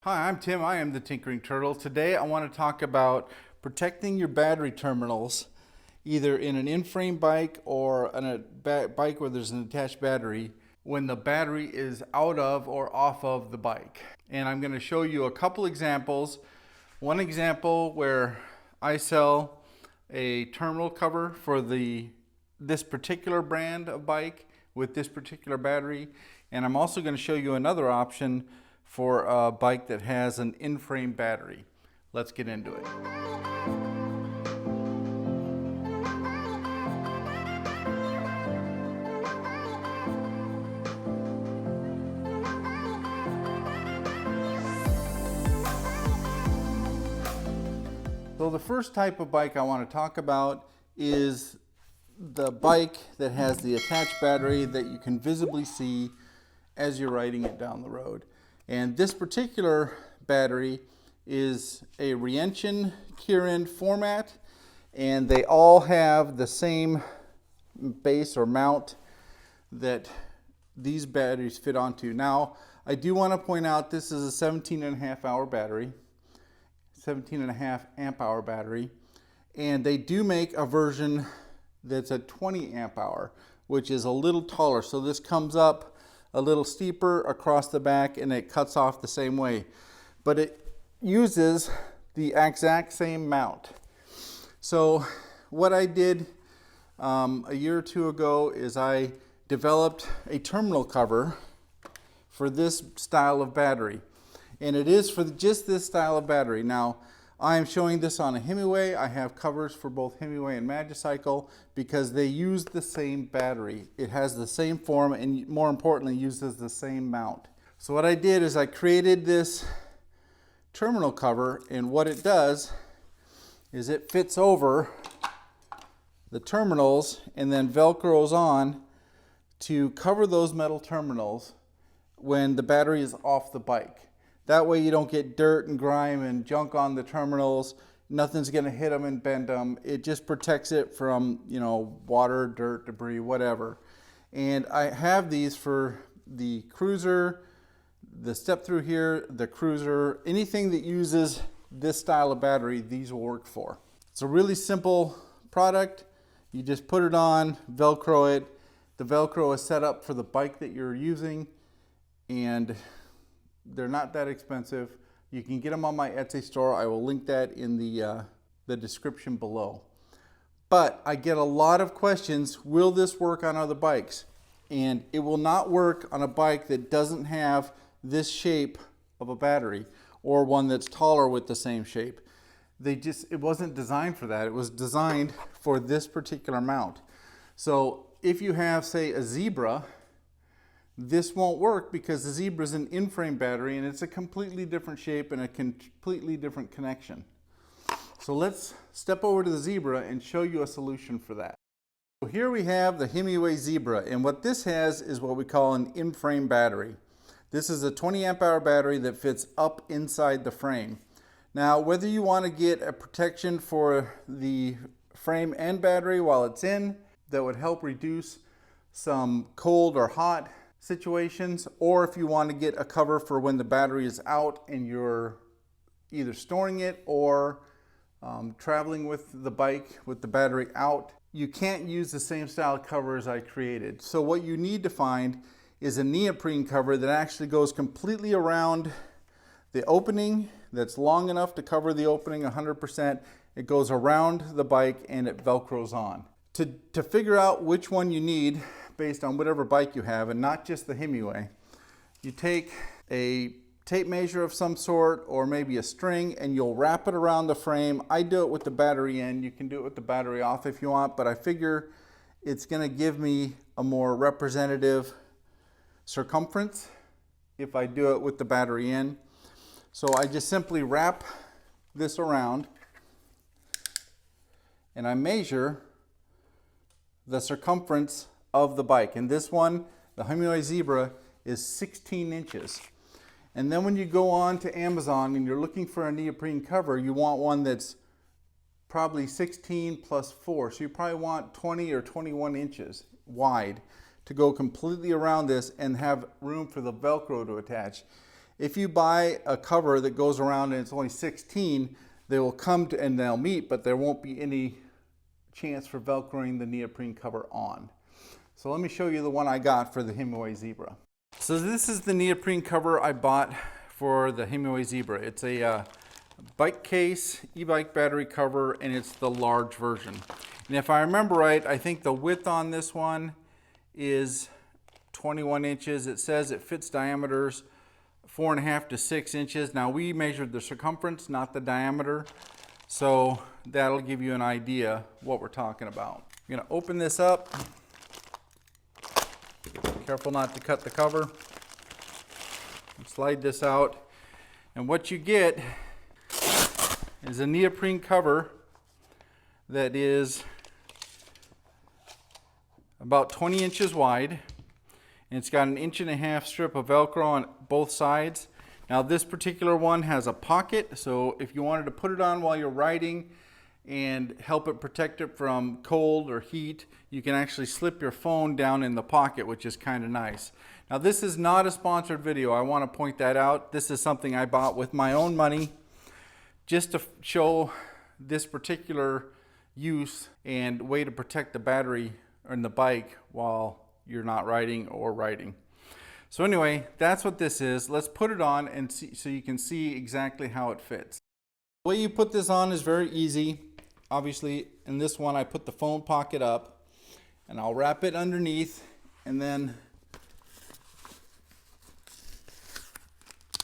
Hi, I'm Tim. I am the Tinkering Turtle. Today I want to talk about protecting your battery terminals either in an in-frame bike or on a bike where there's an attached battery when the battery is out of or off of the bike. And I'm going to show you a couple examples. One example where I sell a terminal cover for this particular brand of bike with this particular battery, and I'm also going to show you another option for a bike that has an in-frame battery. Let's get into it. So the first type of bike I want to talk about is the bike that has the attached battery that you can visibly see as you're riding it down the road. And this particular battery is a Reention Kirin format, and they all have the same base or mount that these batteries fit onto. Now, I do want to point out this is a 17.5 hour battery, 17.5 amp hour battery, and they do make a version that's a 20 amp hour, which is a little taller. So this comes up a little steeper across the back and it cuts off the same way, but it uses the exact same mount. So what I did a year or two ago is I developed a terminal cover for this style of battery, and it is for just this style of battery. Now I am showing this on a Hemingway. I have covers for both Hemingway and Magicycle because they use the same battery. It has the same form and more importantly uses the same mount. So what I did is I created this terminal cover, and what it does is it fits over the terminals and then velcros on to cover those metal terminals when the battery is off the bike. That way you don't get dirt and grime and junk on the terminals. Nothing's going to hit them and bend them. It just protects it from, water, dirt, debris, whatever. And I have these for the cruiser, the step through here, the cruiser, anything that uses this style of battery, these will work for. It's a really simple product. You just put it on, Velcro it. The Velcro is set up for the bike that you're using, and they're not that expensive. You can get them on my Etsy store. I will link that in the description below. But I get a lot of questions, will this work on other bikes? And it will not work on a bike that doesn't have this shape of a battery or one that's taller with the same shape. It wasn't designed for that. It was designed for this particular mount. So if you have, say, a Zebra, this won't work because the Zebra is an in-frame battery and it's a completely different shape and a completely different connection. So let's step over to the Zebra and show you a solution for that. So here we have the Hemingway Zebra, and what this has is what we call an in-frame battery. This is a 20 amp hour battery that fits up inside the frame. Now, whether you want to get a protection for the frame and battery while it's in, that would help reduce some cold or hot situations, or if you want to get a cover for when the battery is out and you're either storing it or traveling with the bike with the battery out, you can't use the same style cover as I created. So what you need to find is a neoprene cover that actually goes completely around the opening, that's long enough to cover the opening 100%. It goes around the bike and it Velcros on. To figure out which one you need based on whatever bike you have, and not just the Hemingway, you take a tape measure of some sort or maybe a string and you'll wrap it around the frame. I do it with the battery in. You can do it with the battery off if you want, but I figure it's going to give me a more representative circumference if I do it with the battery in. So I just simply wrap this around and I measure the circumference of the bike. And this one, the Hemingway Zebra, is 16 inches. And then when you go on to Amazon and you're looking for a neoprene cover, you want one that's probably 16 plus 4. So you probably want 20 or 21 inches wide to go completely around this and have room for the Velcro to attach. If you buy a cover that goes around and it's only 16, they will come to, and they'll meet, but there won't be any chance for Velcroing the neoprene cover on. So let me show you the one I got for the Hemingway Zebra. So this is the neoprene cover I bought for the Hemingway Zebra. It's a bike case, e-bike battery cover, and it's the large version. And if I remember right, I think the width on this one is 21 inches. It says it fits diameters 4.5 to 6 inches. Now we measured the circumference, not the diameter. So that'll give you an idea what we're talking about. I'm gonna open this up. Careful not to cut the cover. Slide this out. And what you get is a neoprene cover that is about 20 inches wide. And it's got an 1.5 inch strip of Velcro on both sides. Now this particular one has a pocket, so if you wanted to put it on while you're riding and help it protect it from cold or heat, you can actually slip your phone down in the pocket, which is kind of nice. Now this is not a sponsored video. I want to point that out. This is something I bought with my own money just to show this particular use and way to protect the battery in the bike while you're not riding or riding. So anyway, that's what this is. Let's put it on and see, so you can see exactly how it fits. The way you put this on is very easy. Obviously, in this one, I put the phone pocket up and I'll wrap it underneath, and then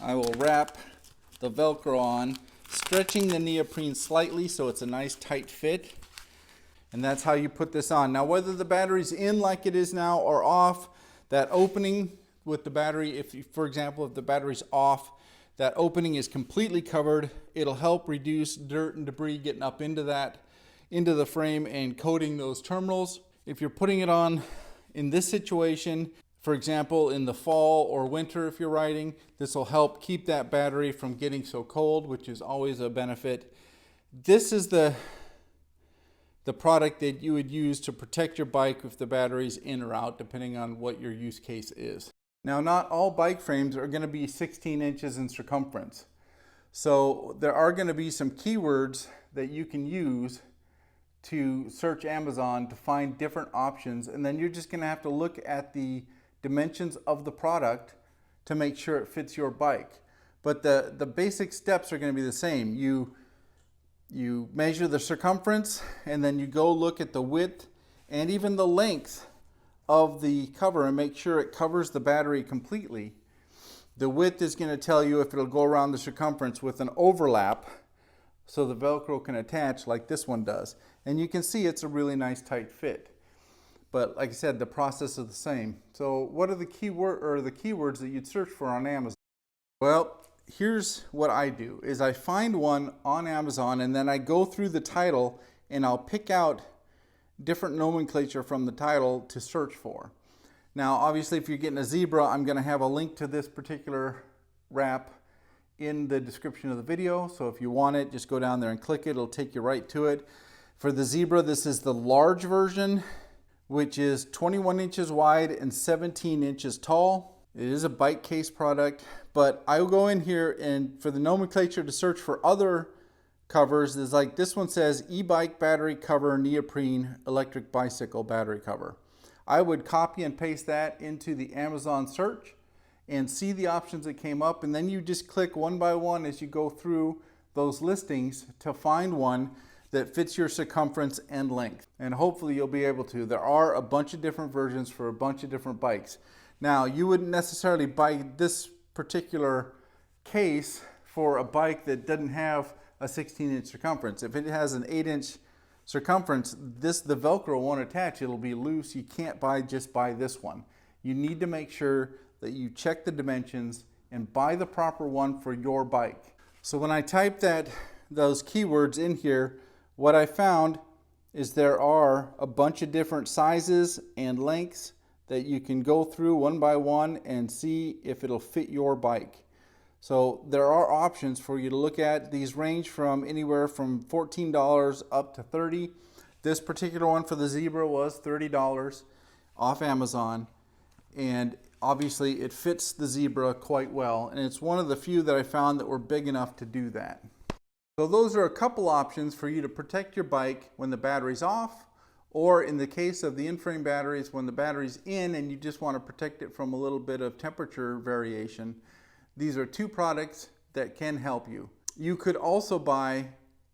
I will wrap the Velcro on, stretching the neoprene slightly so it's a nice tight fit. And that's how you put this on. Now, whether the battery's in like it is now or off, that opening with the battery, for example, if the battery's off, that opening is completely covered. It'll help reduce dirt and debris getting up into the frame and coating those terminals. If you're putting it on in this situation, for example, in the fall or winter if you're riding, this will help keep that battery from getting so cold, which is always a benefit. This is the product that you would use to protect your bike if the battery's in or out, depending on what your use case is. Now, not all bike frames are going to be 16 inches in circumference. So there are going to be some keywords that you can use to search Amazon to find different options, and then you're just going to have to look at the dimensions of the product to make sure it fits your bike. But the basic steps are going to be the same. You measure the circumference, and then you go look at the width and even the length of the cover and make sure it covers the battery completely. The width is going to tell you if it'll go around the circumference with an overlap so the Velcro can attach like this one does. And you can see it's a really nice tight fit. But like I said, the process is the same. So what are the keywords that you'd search for on Amazon? Well, here's what I do is I find one on Amazon, and then I go through the title and I'll pick out different nomenclature from the title to search for. Now, obviously, if you're getting a Zebra, I'm going to have a link to this particular wrap in the description of the video. So if you want it, just go down there and click it. It'll take you right to it. For the Zebra, this is the large version, which is 21 inches wide and 17 inches tall. It is a bike case product, but I will go in here and for the nomenclature to search for other covers, is like this one says e-bike battery cover neoprene electric bicycle battery cover. I would copy and paste that into the Amazon search and see the options that came up, and then you just click one by one as you go through those listings to find one that fits your circumference and length. And hopefully you'll be able to. There are a bunch of different versions for a bunch of different bikes. Now, you wouldn't necessarily buy this particular case for a bike that doesn't have a 16-inch circumference. If it has an 8-inch circumference, the Velcro won't attach. It'll be loose. You can't just buy this one. You need to make sure that you check the dimensions and buy the proper one for your bike. So when I typed those keywords in here, what I found is there are a bunch of different sizes and lengths that you can go through one by one and see if it'll fit your bike. So there are options for you to look at. These range from anywhere from $14 up to $30. This particular one for the Zebra was $30 off Amazon. And obviously it fits the Zebra quite well, and it's one of the few that I found that were big enough to do that. So those are a couple options for you to protect your bike when the battery's off, or in the case of the in-frame batteries, when the battery's in and you just want to protect it from a little bit of temperature variation. These are two products that can help you. You could also buy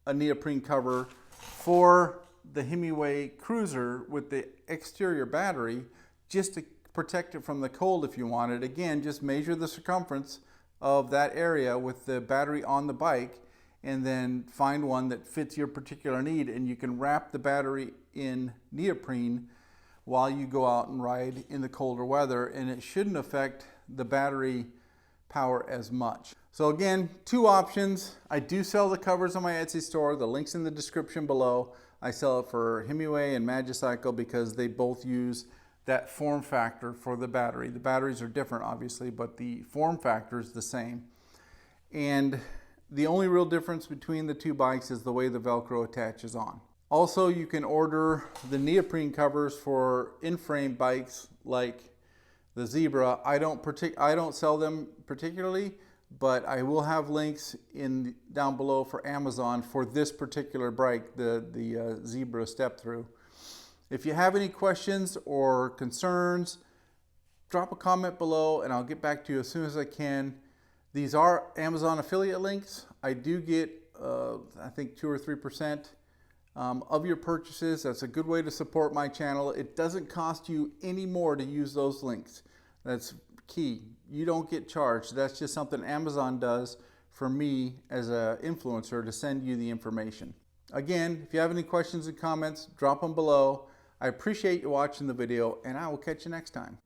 a neoprene cover for the Hemingway Cruiser with the exterior battery just to protect it from the cold if you wanted. Again, just measure the circumference of that area with the battery on the bike and then find one that fits your particular need, and you can wrap the battery in neoprene while you go out and ride in the colder weather, and it shouldn't affect the battery power as much. So again, two options. I do sell the covers on my Etsy store. The link's in the description below. I sell it for Hemingway and Magicycle because they both use that form factor for the battery. The batteries are different, obviously, but the form factor is the same. And the only real difference between the two bikes is the way the Velcro attaches on. Also, you can order the neoprene covers for in-frame bikes like the Zebra. I don't sell them particularly, but I will have links down below for Amazon for this particular bike, the Zebra step through. If you have any questions or concerns, drop a comment below and I'll get back to you as soon as I can. These are Amazon affiliate links. I do get, I think 2 or 3% of your purchases. That's a good way to support my channel. It doesn't cost you any more to use those links. That's key. You don't get charged. That's just something Amazon does for me as an influencer to send you the information. Again, if you have any questions and comments, drop them below. I appreciate you watching the video, and I will catch you next time.